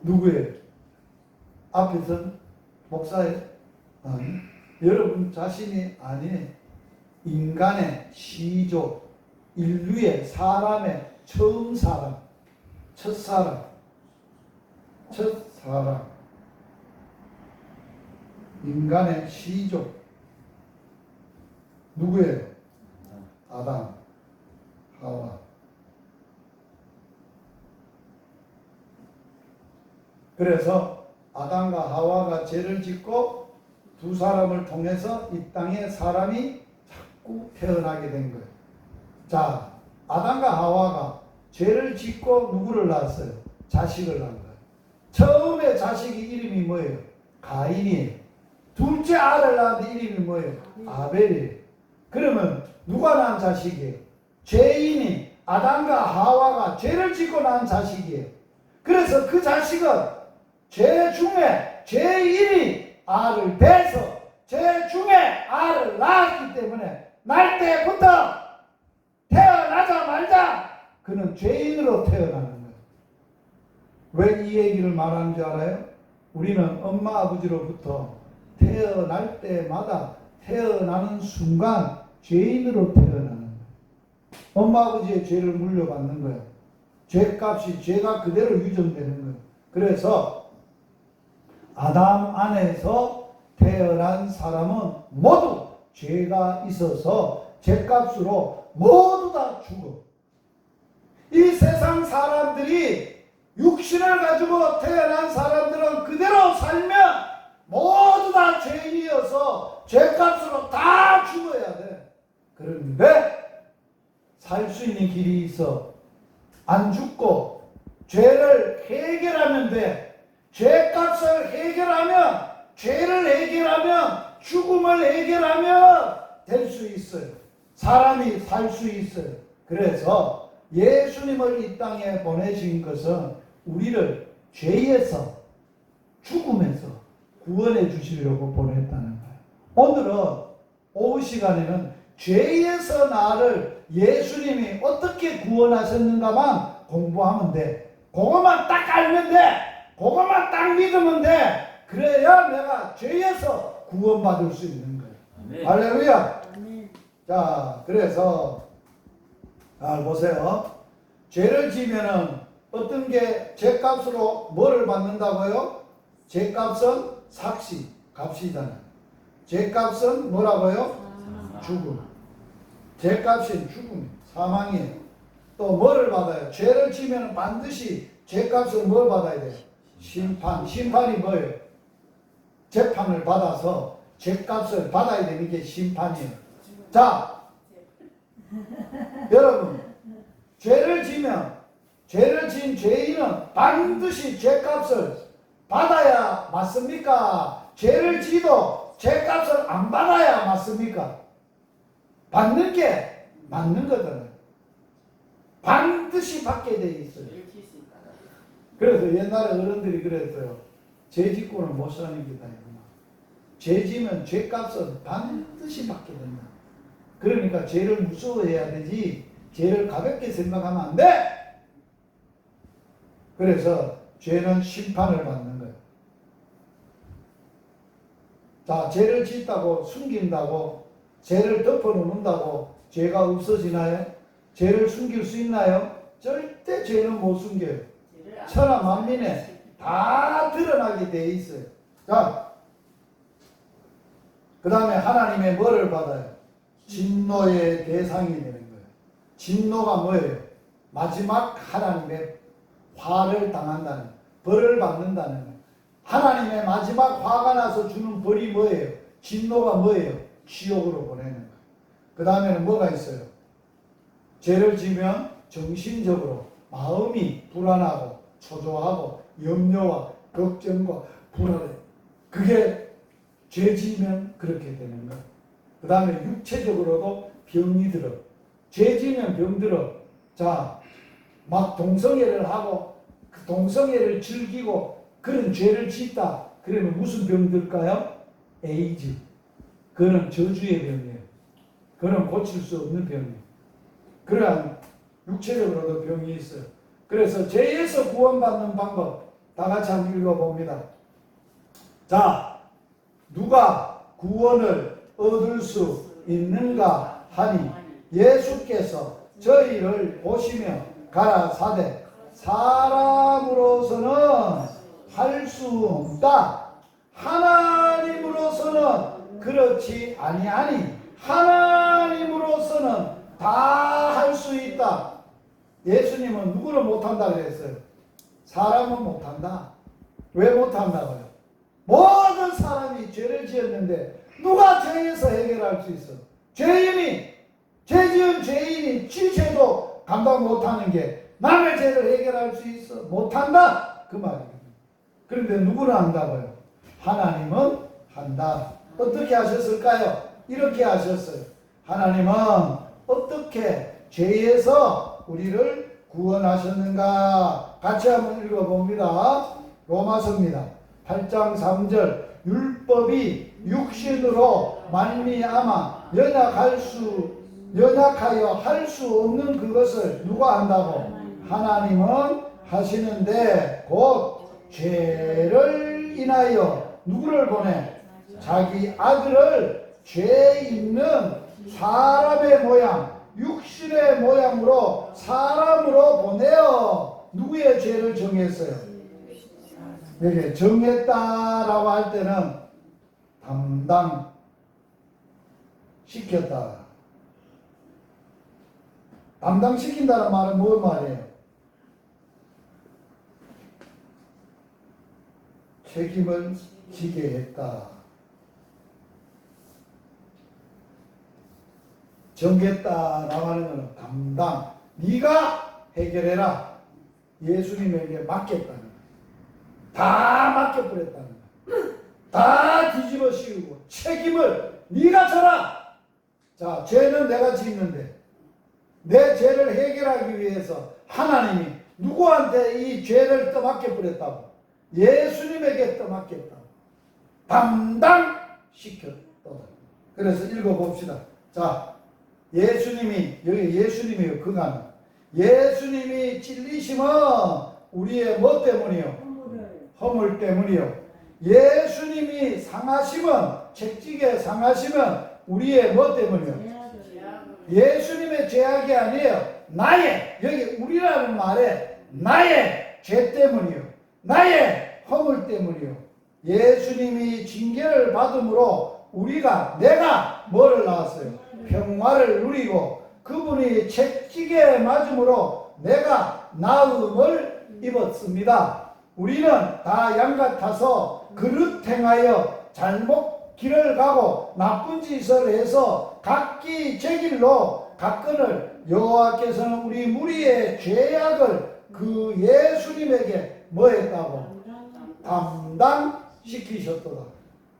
누구예요? 앞에서는 목사예요? 아니. 여러분 자신이 아니에요. 인간의 시조, 인류의 사람의 처음 사람, 첫사람, 첫사람, 인간의 시조 누구예요? 아담, 하와. 그래서 아담과 하와가 죄를 짓고 두 사람을 통해서 이 땅에 사람이 자꾸 태어나게 된 거예요. 자, 아담과 하와가 죄를 짓고 누구를 낳았어요? 자식을 낳은 거예요. 처음에 자식이 이름이 뭐예요? 가인이에요. 둘째 아들 낳았는데 이름이 뭐예요? 아벨이에요. 그러면 누가 낳은 자식이에요? 죄인이 아담과 하와가 죄를 짓고 낳은 자식이에요. 그래서 그 자식은 죄 중에 죄인이 알을 베서 죄 중에 알을 낳았기 때문에 날 때부터 태어나자마자 그는 죄인으로 태어나는 거예요. 왜 이 얘기를 말하는 줄 알아요? 우리는 엄마 아버지로부터 태어날 때마다 태어나는 순간 죄인으로 태어나는 거예요. 엄마 아버지의 죄를 물려받는 거예요. 죄값이 죄가 그대로 유전되는 거예요. 그래서 아담 안에서 태어난 사람은 모두 죄가 있어서 죄값으로 모두 다 죽어. 이 세상 사람들이 육신을 가지고 태어난 사람들은 그대로 살면 모두 다 죄인이어서 죄값으로 다 죽어야 돼. 그런데 살 수 있는 길이 있어. 안 죽고 죄를 해결하면 돼. 죄값을 해결하면, 죄를 해결하면, 죽음을 해결하면 될 수 있어요. 사람이 살 수 있어요. 그래서 예수님을 이 땅에 보내신 것은 우리를 죄에서, 죽음에서 구원해 주시려고 보냈다는 거예요. 오늘은 오후 시간에는 죄에서 나를 예수님이 어떻게 구원하셨는가만 공부하면 돼. 그것만 딱 알면 돼. 그것만 딱 믿으면 돼. 그래야 내가 죄에서 구원받을 수 있는 거예요. 아멘. 할렐루야. 아멘. 자, 그래서 보세요. 죄를 지면은 어떤 게 죄값으로 뭐를 받는다고요? 죄값은 삭시, 값이잖아요. 죄값은 뭐라고요? 죽음. 죄값은 죽음, 사망이에요. 또 뭐를 받아요? 죄를 지면 반드시 죄값을 뭘 받아야 돼요? 심판. 심판이 뭐예요? 재판을 받아서 죄값을 받아야 되는 게 심판이에요. 자, 여러분, 죄를 지면 죄를 지은 죄인은 반드시 죄값을 받아야 맞습니까? 죄를 지도 죄값을 안 받아야 맞습니까? 받는 게 맞는 거잖아요. 반드시 받게 돼 있어요. 그래서 옛날에 어른들이 그랬어요. 죄 짓고는 못 사는 게다. 죄 지면 죄값은 반드시 받게 된다. 그러니까 죄를 무서워해야 되지 죄를 가볍게 생각하면 안 돼. 그래서 죄는 심판을 받는 거예요. 자, 죄를 짓다고 숨긴다고 죄를 덮어놓는다고 죄가 없어지나요? 죄를 숨길 수 있나요? 절대 죄는 못 숨겨요. 천하 만민에 다 드러나게 돼 있어요. 자, 그 다음에 하나님의 뭐를 받아요? 진노의 대상이 되는 거예요. 진노가 뭐예요? 마지막 하나님의 화를 당한다는, 벌을 받는다는 거예요. 하나님의 마지막 화가 나서 주는 벌이 뭐예요? 진노가 뭐예요? 지옥으로 보내는 거예요. 그 다음에는 뭐가 있어요? 죄를 지면 정신적으로 마음이 불안하고 초조하고 염려와 걱정과 불안해. 그게 죄 지면 그렇게 되는 거예요. 그 다음에 육체적으로도 병이 들어. 죄 지면 병 들어. 자, 막 동성애를 하고 그 동성애를 즐기고 그런 죄를 짓다. 그러면 무슨 병 들까요? 에이즈. 그거는 저주의 병이에요. 그거는 고칠 수 없는 병이에요. 그러한 육체적으로도 병이 있어요. 그래서 죄에서 구원받는 방법 다 같이 한번 읽어봅니다. 자, 누가 구원을 얻을 수 있는가 하니 예수께서 저희를 보시며 가라사대 사람으로서는 할 수 없다. 하나님으로서는 그렇지 아니하니 하나님으로서는 다 할 수 있다. 예수님은 누구를 못한다 그랬어요? 사람은 못한다. 왜 못한다고요? 모든 사람이 죄를 지었는데 누가 죄에서 해결할 수 있어? 죄인이, 죄 지은 죄인이 지 죄도 감당 못하는 게 남의 죄를 해결할 수 있어? 못한다? 그 말이에요. 그런데 누구는 한다고요? 하나님은 한다. 어떻게 하셨을까요? 이렇게 하셨어요. 하나님은 어떻게 죄에서 우리를 구원하셨는가? 같이 한번 읽어봅니다. 로마서입니다. 8장 3절 율법이 육신으로 말미암아 연약하여 할 수 없는 그것을 누가 한다고? 하나님은 하시는데 곧 죄를 인하여 누구를 보내? 자기 아들을 죄 있는 사람의 모양, 육신의 모양으로 사람으로 보내어 누구의 죄를 정했어요? 여기 정했다라고 할 때는 담당시켰다. 담당시킨다는 말은 뭔 말이에요? 책임을 지게 했다. 정했다라고 하는 것은 담당. 네가 해결해라. 예수님에게 맡겼다는 거예요. 다 맡겨버렸다는 거예요. 다 뒤집어 씌우고 책임을 네가 져라. 자, 죄는 내가 짓는데 내 죄를 해결하기 위해서 하나님이 누구한테 이 죄를 떠맡겨버렸다고? 예수님에게 떠맡겼다고. 담당시켰다. 그래서 읽어봅시다. 자, 예수님이, 여기 예수님이요, 그가는. 예수님이 찔리심은 우리의 뭐 때문이요? 허물 때문이요. 예수님이 상하심은, 채찍에 상하심은 우리의 뭐 때문이요? 예수님의 죄악이 아니에요. 나의, 여기 우리라는 말에 나의 죄 때문이요. 나의 허물 때문이요. 예수님이 징계를 받음으로 내가 뭐를 낳았어요? 평화를 누리고 그분이 채찍에 맞음으로 내가 나음을 입었습니다. 우리는 다 양같아서 그릇 행하여 잘못 길을 가고 나쁜 짓을 해서 각기 제 길로 갔거늘 여호와께서는 우리 무리의 죄악을 그 예수님에게 뭐 했다고? 담당시키셨도다.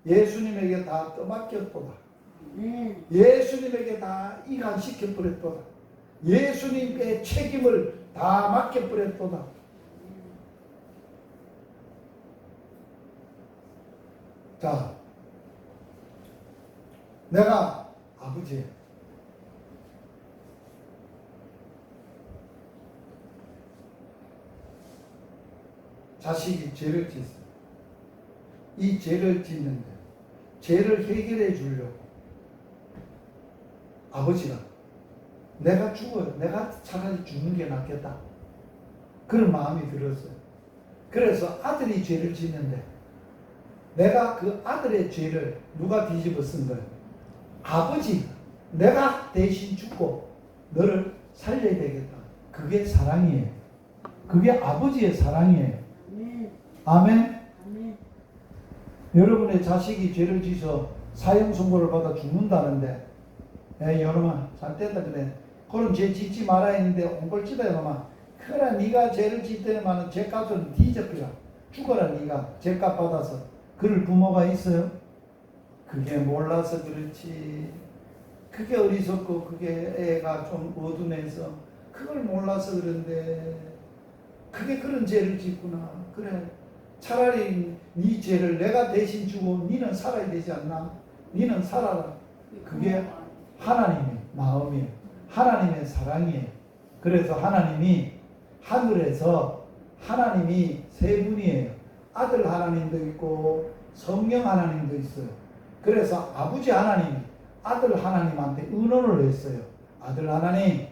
예수님에게 다 떠맡겼도다. 예수님에게 다 이관시켜버렸도다. 예수님께 책임을 다 맡겨버렸도다. 자, 내가 아버지 자식이 죄를 짓습니다. 이 죄를 짓는데 죄를 해결해 주려고 아버지가 내가 죽어요. 내가 차라리 죽는 게 낫겠다. 그런 마음이 들었어요. 그래서 아들이 죄를 짓는데 내가 그 아들의 죄를 누가 뒤집어 쓴 거예요? 아버지, 내가 대신 죽고 너를 살려야 되겠다. 그게 사랑이에요. 그게 아버지의 사랑이에요. 아멘. 여러분의 자식이 죄를 지어서 사형 선고를 받아 죽는다는데, 여러분 잘 됐다 그래. 그런 죄 짓지 말아 했는데 옹골찌다 여러분. 그래 네가 죄를 짓더니만은 죄값은 뒤집히라. 죽어라 네가 죄값 받아서. 그럴 부모가 있어요? 그게 몰라서 그렇지. 그게 어리석고 그게 애가 좀 어둠해서 그걸 몰라서 그런데 그게 그런 죄를 짓구나. 그래 차라리 네 죄를 내가 대신 주고 니는 살아야 되지 않나? 니는 살아라. 그게 하나님의 마음이에요. 하나님의 사랑이에요. 그래서 하나님이 하늘에서 하나님이 세 분이에요. 아들 하나님도 있고 성령 하나님도 있어요. 그래서 아버지 하나님이 아들 하나님한테 의논을 했어요. 아들 하나님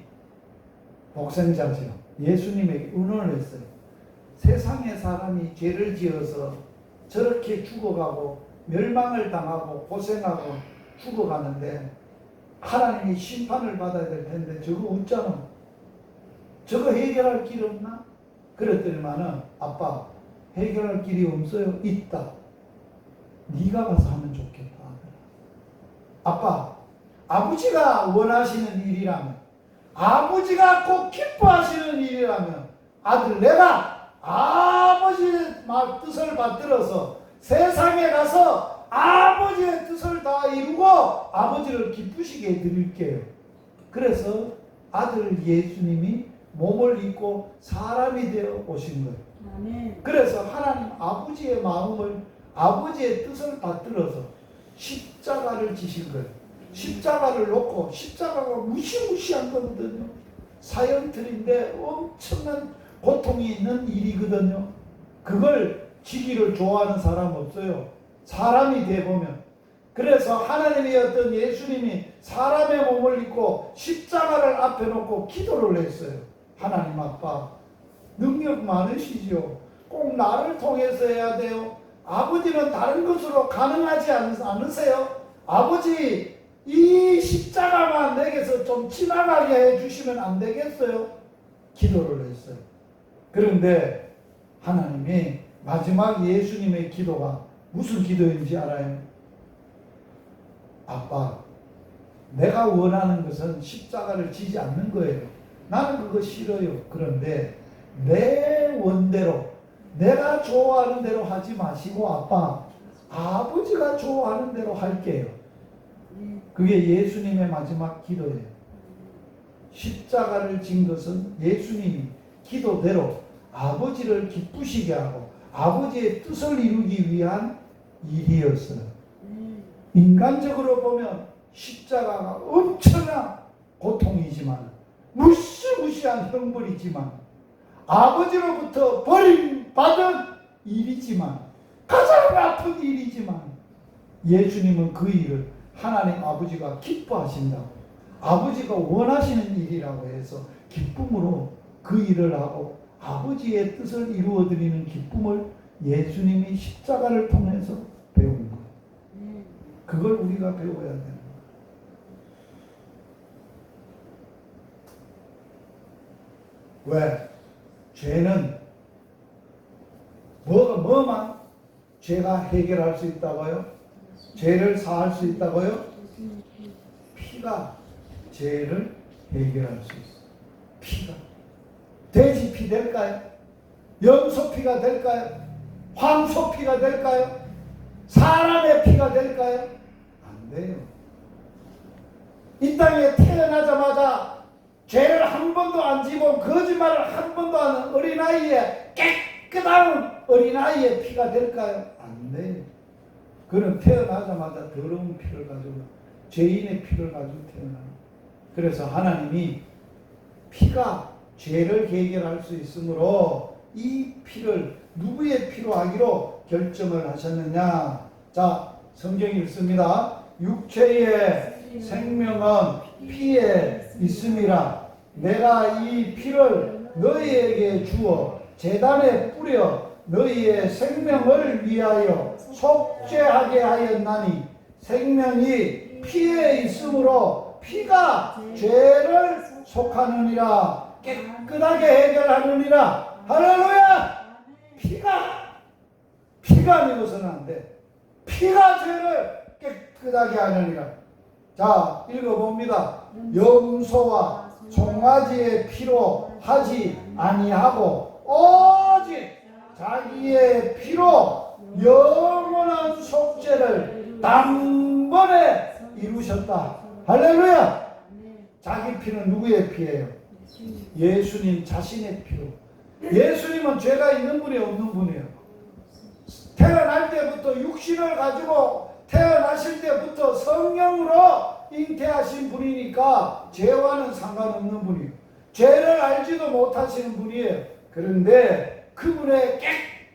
복생자죠. 예수님에게 의논을 했어요. 세상의 사람이 죄를 지어서 저렇게 죽어가고 멸망을 당하고 고생하고 죽어가는데 하나님이 심판을 받아야 될 텐데 저거 없잖아. 저거 해결할 길 없나? 그랬더니만은 아빠 해결할 길이 없어요. 있다. 네가 가서 하면 좋겠다. 아빠, 아버지가 원하시는 일이라면, 아버지가 꼭 기뻐하시는 일이라면, 아들 내가 아버지의 뜻을 받들어서 세상에 가서 아버지의 뜻을 다 이루고 아버지를 기쁘시게 해드릴게요. 그래서 아들 예수님이 몸을 입고 사람이 되어 오신 거예요. 아멘. 그래서 하나님 아버지의 마음을 아버지의 뜻을 받들어서 십자가를 지신 거예요. 십자가를 놓고 십자가가 무시무시한 거거든요. 사형틀인데 엄청난 고통이 있는 일이거든요. 그걸 지기를 좋아하는 사람 없어요. 사람이 돼보면. 그래서 하나님의 어떤 예수님이 사람의 몸을 입고 십자가를 앞에 놓고 기도를 했어요. 하나님 아빠 능력 많으시죠. 꼭 나를 통해서 해야 돼요. 아버지는 다른 것으로 가능하지 않으세요? 아버지 이 십자가만 내게서 좀 지나가게 해주시면 안 되겠어요? 기도를 했어요. 그런데 하나님이 마지막 예수님의 기도가 무슨 기도인지 알아요? 아빠, 내가 원하는 것은 십자가를 지지 않는 거예요. 나는 그거 싫어요. 그런데 내 원대로 내가 좋아하는 대로 하지 마시고 아빠, 아버지가 좋아하는 대로 할게요. 그게 예수님의 마지막 기도예요. 십자가를 진 것은 예수님이 기도대로 아버지를 기쁘시게 하고 아버지의 뜻을 이루기 위한 일이었어요. 인간적으로 보면 십자가가 엄청난 고통이지만 무시무시한 형벌이지만 아버지로부터 버림받은 일이지만 가장 아픈 일이지만 예수님은 그 일을 하나님 아버지가 기뻐하신다고 아버지가 원하시는 일이라고 해서 기쁨으로 그 일을 하고 아버지의 뜻을 이루어드리는 기쁨을 예수님이 십자가를 통해서 배운 거예요. 그걸 우리가 배워야 되는 거예요. 왜? 죄는 뭐만 죄가 해결할 수 있다고요? 죄를 사할 수 있다고요? 피가 죄를 해결할 수 있어요. 피가. 돼지 피 될까요? 염소 피가 될까요? 황소 피가 될까요? 사람의 피가 될까요? 안 돼요. 이 땅에 태어나자마자 죄를 한 번도 안 지고 거짓말을 한 번도 안 하는 어린아이의 깨끗한 어린아이의 피가 될까요? 안 돼요. 그는 태어나자마자 더러운 피를 가지고 죄인의 피를 가지고 태어나요. 그래서 하나님이 피가 죄를 해결할 수 있으므로 이 피를 누구의 피로 하기로 결정을 하셨느냐. 자, 성경이 읽습니다. 육체의 생명은 피에 있음이라. 내가 이 피를 너희에게 주어 제단에 뿌려 너희의 생명을 위하여 속죄하게 하였나니 생명이 피에 있으므로 피가 죄를 속하느니라. 깨끗하게 해결하느니라. 할렐루야! 피가 아니고서는 안 돼. 피가 죄를 깨끗하게 하느니라. 자, 읽어봅니다. 염소와 송아지의 피로 하지 아니하고 오직 자기의 피로 영원한 속죄를 단번에 이루셨다. 할렐루야! 자기 피는 누구의 피예요? 예수님 자신의 피로. 예수님은 죄가 있는 분이 없는 분이에요. 태어날 때부터 육신을 가지고 태어나실 때부터 성령으로 잉태하신 분이니까 죄와는 상관없는 분이에요. 죄를 알지도 못하시는 분이에요. 그런데 그분의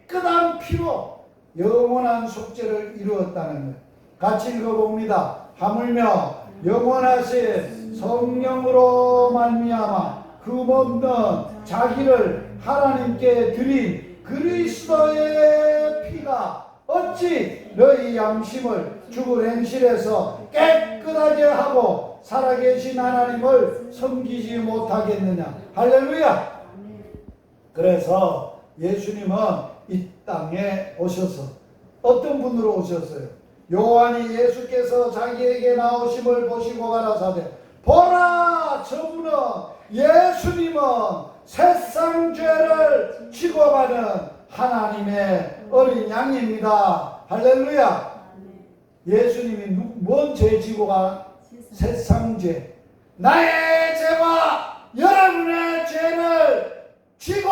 깨끗한 피로 영원한 속죄를 이루었다는 거예요. 같이 읽어봅니다. 하물며 영원하신 성령으로 말미암아 흠없는 자기를 하나님께 드린 그리스도의 피가 어찌 너희 양심을 죽을 행실에서 깨끗하게 하고 살아계신 하나님을 섬기지 못하겠느냐. 할렐루야. 그래서 예수님은 이 땅에 오셔서 어떤 분으로 오셨어요? 요한이 예수께서 자기에게 나오심을 보시고 가라사대 보라, 저분은 예수님은 세상 죄를 지고 가는 하나님의 어린 양입니다. 할렐루야. 예수님이 뭔 죄 지고 가? 세상 죄. 나의 죄와 여러분의 죄를 지고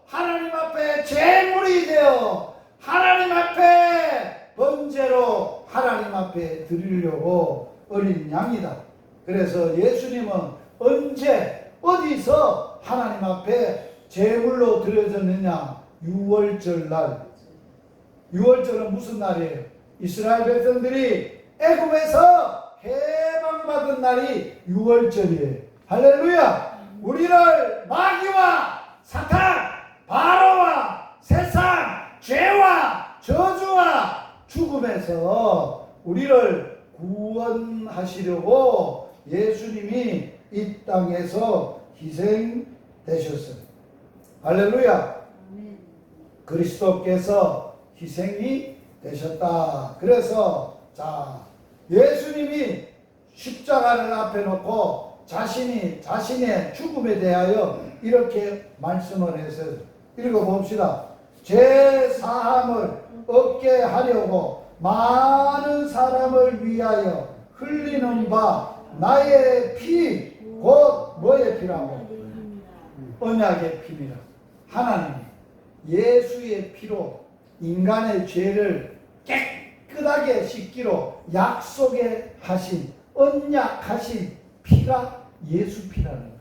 하나님 앞에 제물이 되어 하나님 앞에 번제로 하나님 앞에 드리려고 어린 양이다. 그래서 예수님은 언제 어디서 하나님 앞에 제물로 드려졌느냐? 유월절 날. 유월절은 무슨 날이에요? 이스라엘 백성들이 애굽에서 해방받은 날이 유월절이에요. 할렐루야. 우리를 마귀와 사탄, 바로와 세상, 죄와 저주와 죽음에서 우리를 구원하시려고 예수님이 이 땅에서 희생되셨어요. 할렐루야. 그리스도께서 희생이 되셨다. 그래서 자, 예수님이 십자가를 앞에 놓고 자신의 죽음에 대하여 이렇게 말씀을 했어요. 읽어봅시다. 죄 사함을 얻게 하려고 많은 사람을 위하여 흘리는 바 나의 피 곧 뭐의 피라고? 언약의 피니라. 하나님이 예수의 피로 인간의 죄를 깨끗하게 씻기로 약속에 하신 언약하신 피가 예수 피라는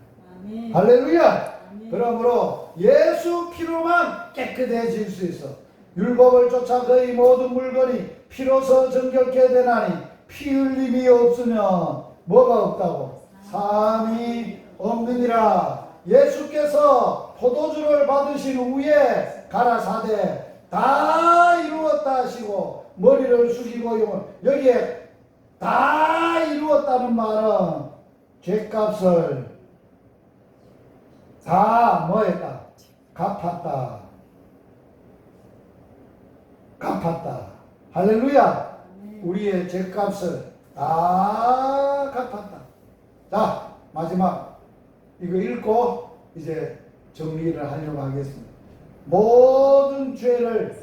거예요. 할렐루야. 그러므로 예수 피로만 깨끗해질 수 있어. 율법을 쫓아 그의 모든 물건이 피로서 정결케 되나니 피 흘림이 없으면 뭐가 없다고? 사함이 없느니라. 예수께서 포도주를 받으신 후에 가라사대 다 이루었다 하시고 머리를 숙이고 여기에 다 이루었다는 말은 죄값을 다 뭐했다? 갚았다. 갚았다. 할렐루야. 우리의 죄값을 다 갚았다. 자, 마지막 이거 읽고 이제 정리를 하려고 하겠습니다. 모든 죄를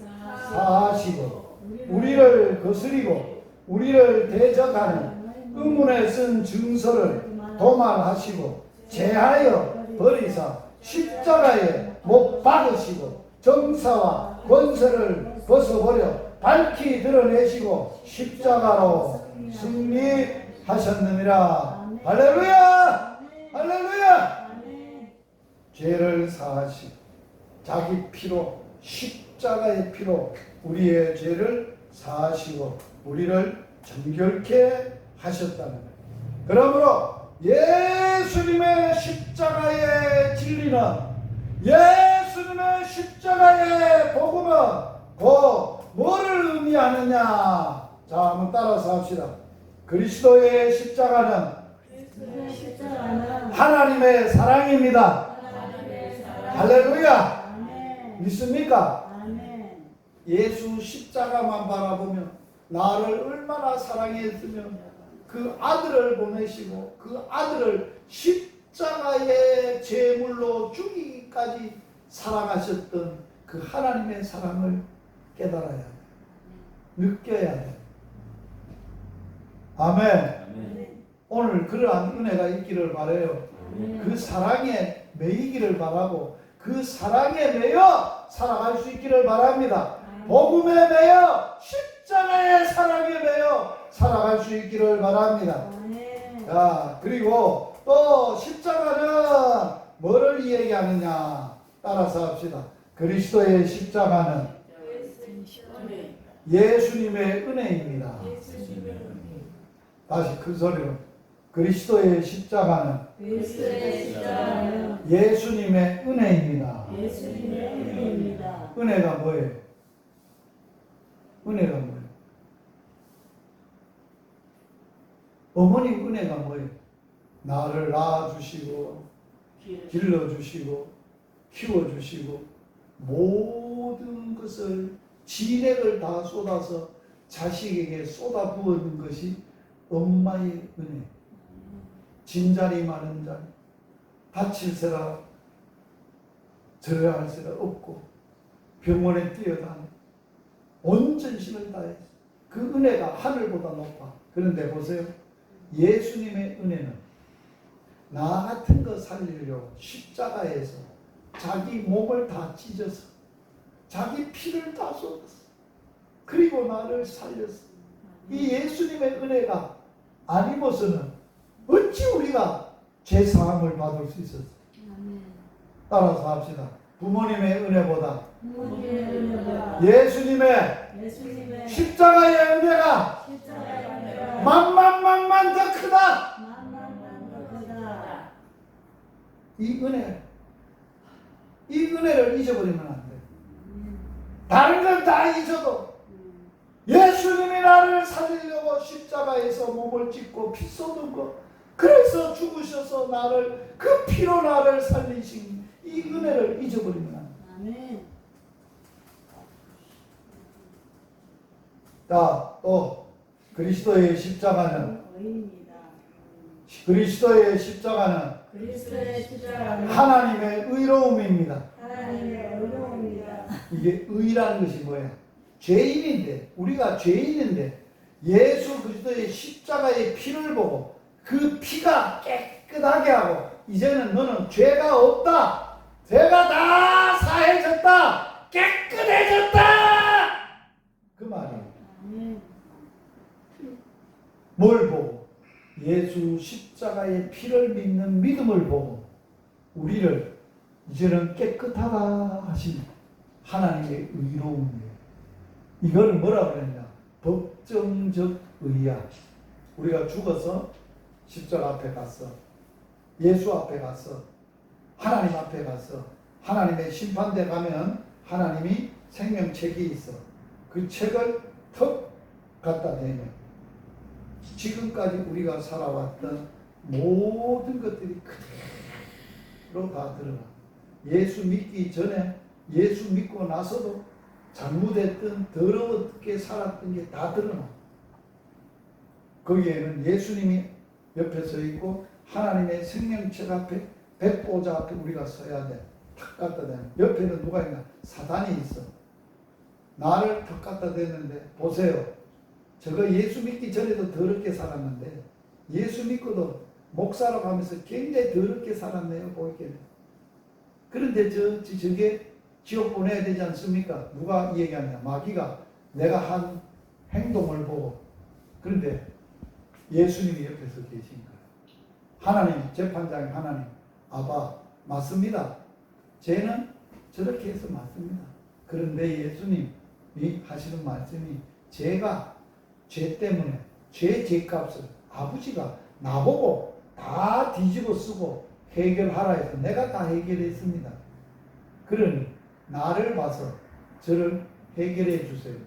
사하시고 우리를 거스리고 우리를 대적하는 의문에 쓴 증서를 도말하시고 제하여 버리사 십자가에 못 박으시고 정사와 권세를 벗어버려 밝히 드러내시고 십자가로 승리하셨느니라. 할렐루야! 할렐루야! 죄를 사하시고 자기 피로 십자가의 피로 우리의 죄를 사하시고 우리를 정결케 하셨다는 거예요. 그러므로 예수님의 십자가의 진리는 예수님의 십자가의 복음은 곧 뭐를 의미하느냐? 자, 한번 따라서 합시다. 그리스도의 십자가는 하나님의 사랑입니다. 할렐루야. 믿습니까? 예수 십자가만 바라보면 나를 얼마나 사랑했으면 그 아들을 보내시고 그 아들을 십자가의 제물로 죽이기까지 사랑하셨던 그 하나님의 사랑을 깨달아야 돼. 느껴야 돼. 아멘. 오늘 그러한 은혜가 있기를 바라요. 그 사랑에 매이기를 바라고 그 사랑에 매여 살아갈 수 있기를 바랍니다. 복음에 매여 십자가의 사랑에 매여 살아갈 수 있기를 바랍니다. 자, 그리고 또 십자가는 뭐를 얘기하느냐? 따라서 합시다. 그리스도의 십자가는 예수님의 은혜입니다. 다시 큰 소리로. 그리스도의 십자가는 예수님의 은혜입니다. 은혜가 뭐예요? 은혜가 뭐예요? 어머니 은혜가 뭐예요? 나를 낳아주시고 길러주시고 키워주시고 모든 것을 진액을 다 쏟아서 자식에게 쏟아부은 것이 엄마의 은혜. 진자리 많은 자리 다칠세라 절여야 할세라 없고 병원에 뛰어다니 온 전신을 다해서 그 은혜가 하늘보다 높아. 그런데 보세요. 예수님의 은혜는 나 같은 거 살리려고 십자가에서 자기 몸을 다 찢어서 자기 피를 다 쏟았어. 그리고 나를 살렸어. 이 예수님의 은혜가 아니고서는 어찌 우리가 죄사함을 받을 수 있었어? 따라서 합시다. 부모님의 은혜보다 예수님의 십자가의 은혜가 만만 더 크다. 이 은혜를 잊어버리면 안 돼. 다른 건 다 잊어도 예수님이 나를 살리려고 십자가에서 몸을 찢고 피 쏟은 것, 그래서 죽으셔서 나를 그 피로 나를 살리신 이 은혜를 잊어버리면 안 돼. 자, 또 그리스도의 십자가는 하나님의 의로움입니다. 이게 의라는 것이 뭐야? 죄인인데, 우리가 죄인인데 예수 그리스도의 십자가의 피를 보고 그 피가 깨끗하게 하고 이제는 너는 죄가 없다. 죄가 다 사해졌다. 깨끗해졌다. 그 말이에요. 뭘 보고? 예수 십자가의 피를 믿는 믿음을 보고 우리를 이제는 깨끗하다 하신 하나님의 의로움이에요. 이걸 뭐라고 그랬냐? 법정적 의야. 우리가 죽어서 십자가 앞에 갔어. 예수 앞에 갔어. 하나님 앞에 갔어. 하나님의 심판대 가면 하나님이 생명책이 있어. 그 책을 턱 갖다 대면 지금까지 우리가 살아왔던 모든 것들이 그대로 다 드러나. 예수 믿기 전에, 예수 믿고 나서도 잘못했던 더럽게 살았던 게 다 드러나. 거기에는 예수님이 옆에 서 있고 하나님의 생명책 앞에, 백보자 앞에 우리가 서야 돼. 탁 갖다 대면 옆에는 누가 있나? 사단이 있어. 나를 탁 갖다 대는데 보세요. 저거 예수 믿기 전에도 더럽게 살았는데 예수 믿고도 목사로 가면서 굉장히 더럽게 살았네요. 보이게는. 그런데 저게 지옥 보내야 되지 않습니까? 누가 얘기하냐? 마귀가 내가 한 행동을 보고. 그런데 예수님이 옆에서 계신 거예요. 하나님, 재판장이 하나님, 아바, 맞습니다. 쟤는 저렇게 해서 맞습니다. 그런데 예수님이 하시는 말씀이 제가 죄 때문에 죄값을 아버지가 나보고 다 뒤집어 쓰고 해결하라 해서 내가 다 해결했습니다. 그러니 나를 봐서 저를 해결해 주세요.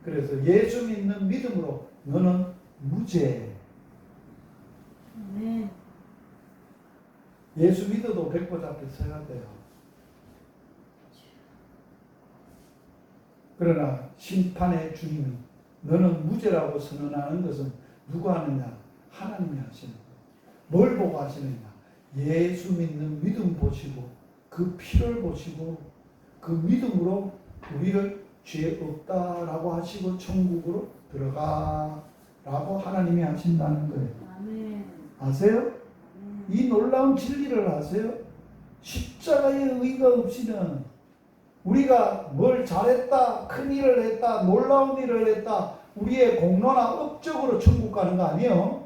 그래서 예수 믿는 믿음으로 너는 무죄. 예수 믿어도 백보자 앞에 서야 돼요. 그러나 심판의 주님이 너는 무죄라고 선언하는 것은 누가 하느냐? 하나님이 하시는 거예요. 뭘 보고 하시느냐? 예수 믿는 믿음 보시고 그 피를 보시고 그 믿음으로 우리를 죄 없다라고 하시고 천국으로 들어가라고 하나님이 하신다는 거예요. 아멘. 아세요? 이 놀라운 진리를 아세요? 십자가의 의가 없이는 우리가 뭘 잘했다, 큰 일을 했다, 놀라운 일을 했다, 우리의 공로나 업적으로 천국 가는 거 아니에요?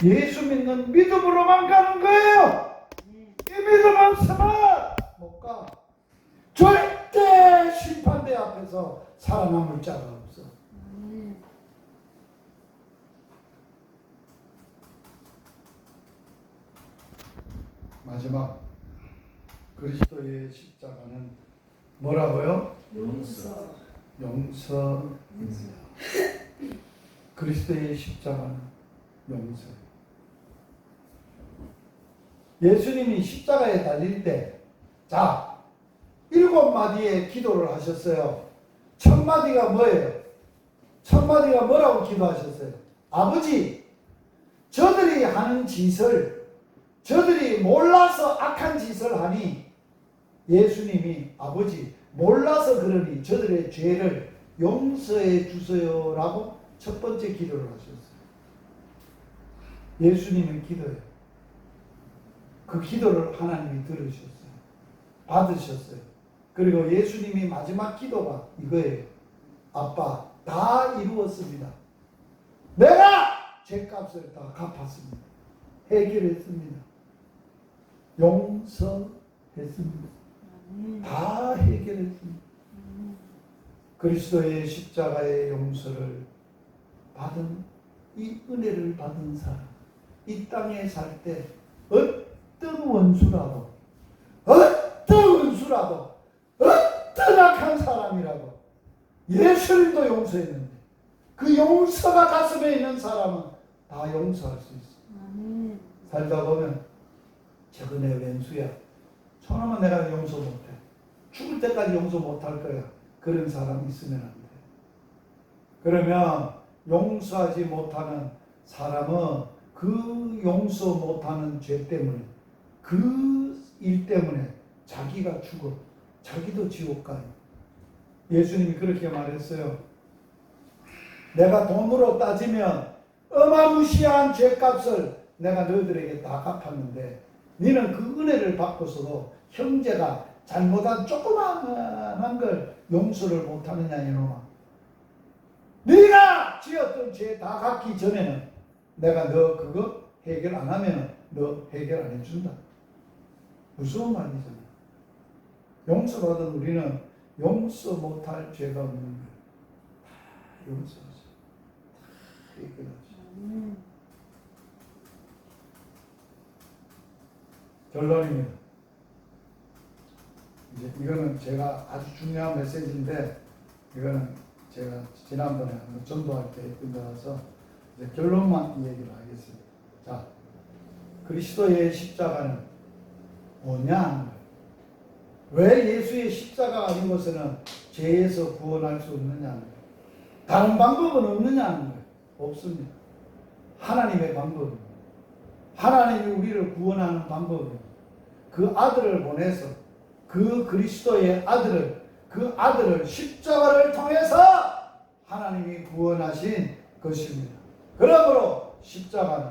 예수 믿는 믿음으로만 가는 거예요. 이 믿음 없으면 못 가. 절대 심판대 앞에서 살아남을 자가 없어. 마지막 그리스도의 십자가는 뭐라고요? 용서입니다. 그리스도의 십자가는 용서. 예수님이 십자가에 달릴 때, 자, 7마디의 기도를 하셨어요. 첫 마디가 뭐예요? 첫 마디가 뭐라고 기도하셨어요? 아버지, 저들이 하는 짓을, 저들이 몰라서 악한 짓을 하니 예수님이 아버지 몰라서 그러니 저들의 죄를 용서해 주세요 라고 첫 번째 기도를 하셨어요. 예수님은 기도해요. 그 기도를 하나님이 들으셨어요. 받으셨어요. 그리고 예수님이 마지막 기도가 이거예요. 아빠, 다 이루었습니다. 내가 죄값을 다 갚았습니다. 해결했습니다. 용서했습니다. 다 해결했습니다. 그리스도의 십자가의 용서를 받은, 이 은혜를 받은 사람, 이 땅에 살 때 어떤 원수라도, 어떤 악한 사람이라도 예수님도 용서했는데 그 용서가 가슴에 있는 사람은 다 용서할 수 있어. 살다 보면 저거 내 왼수야. 저놈은 내가 용서 못해. 죽을 때까지 용서 못할 거야. 그런 사람 있으면 안 돼. 그러면 용서하지 못하는 사람은 그 용서 못하는 죄 때문에, 그 일 때문에 자기가 죽어. 자기도 지옥 가요. 예수님이 그렇게 말했어요. 내가 돈으로 따지면 어마무시한 죄값을 내가 너희들에게 다 갚았는데 너는 그 은혜를 받고서도 형제가 잘못한 조그마한 걸 용서를 못하느냐 이놈아. 네가 지었던 죄 다 갚기 전에는 내가 너 그거 해결 안 하면 너 해결 안 해준다. 무서운 말이잖아. 용서받은 우리는 용서 못할 죄가 없는 거예요. 다 용서하죠. 다 해결하죠. 결론입니다. 이제 이거는 제가 아주 중요한 메시지인데 이거는 제가 지난번에 한번 전도할 때 했던 거라서 이제 결론만 얘기를 하겠습니다. 자, 그리스도의 십자가는 뭐냐? 왜 예수의 십자가 아닌 것에는 죄에서 구원할 수 없느냐는 거예요. 다른 방법은 없느냐는 거예요. 없습니다. 하나님의 방법입니다. 하나님이 우리를 구원하는 방법입니다. 그 아들을 보내서 그 그리스도의 아들을 그 아들을 십자가를 통해서 하나님이 구원하신 것입니다. 그러므로 십자가는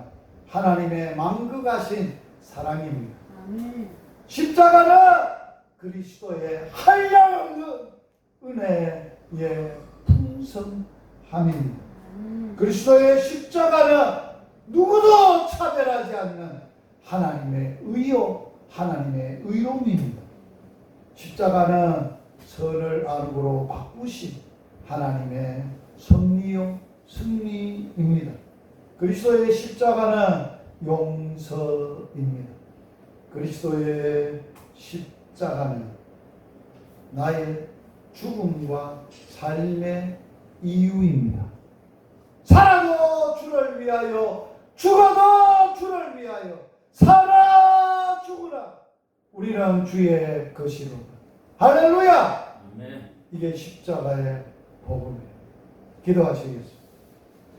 하나님의 만극하신 사랑입니다. 십자가는 그리스도의 한량없는 은혜의 풍성함입니다. 그리스도의 십자가는 누구도 차별하지 않는 하나님의 의요, 하나님의 의로움입니다. 십자가는 선을 악으로 바꾸신 하나님의 섭리요, 승리입니다. 그리스도의 십자가는 용서입니다. 그리스도의 십자가는 나의 죽음과 삶의 이유입니다. 살아도 주를 위하여, 죽어도 주를 위하여, 살아 죽으라 우리는 주의 것이로다. 할렐루야! 아멘. 이게 십자가의 복음이에요. 기도하시겠습니다.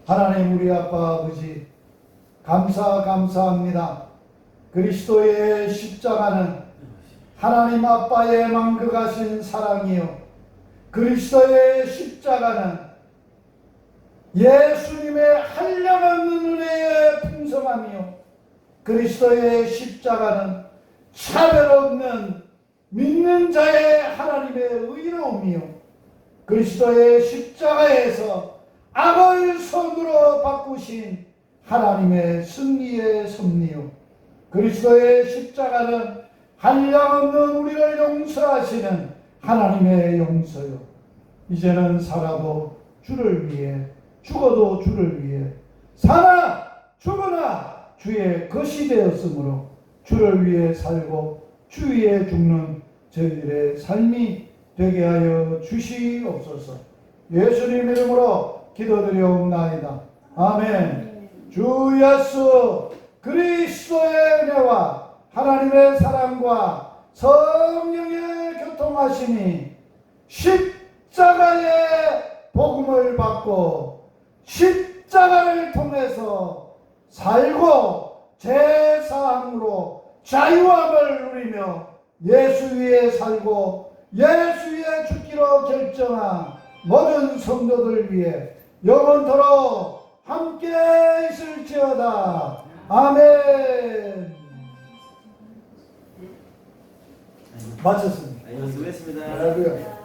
하나님 우리 아빠 아버지 감사합니다. 그리스도의 십자가는 하나님 아빠의 만극하신 사랑이요, 그리스도의 십자가는 예수님의 한량없는 은혜의 풍성함이요, 그리스도의 십자가는 차별 없는 믿는 자의 하나님의 의로움이요, 그리스도의 십자가에서 악을 선으로 바꾸신 하나님의 승리의 섭리요, 그리스도의 십자가는 한량없는 우리를 용서하시는 하나님의 용서요. 이제는 살아도 주를 위해, 죽어도 주를 위해, 살아 죽으나 주의 것이 되었으므로 주를 위해 살고 주 위에 죽는 저희들의 삶이 되게 하여 주시옵소서. 예수님 이름으로 기도드리옵나이다. 아멘. 주 예수 그리스도의 은혜와 하나님의 사랑과 성령의 교통하심이 십자가의 복음을 받고 십자가를 통해서 살고 제사함으로 자유함을 누리며 예수 위에 살고 예수 위에 죽기로 결정한 모든 성도들 위해 영원토록 함께 있을지어다. 아멘. 마쳤습니다. 수고했습니다. 할렐루야.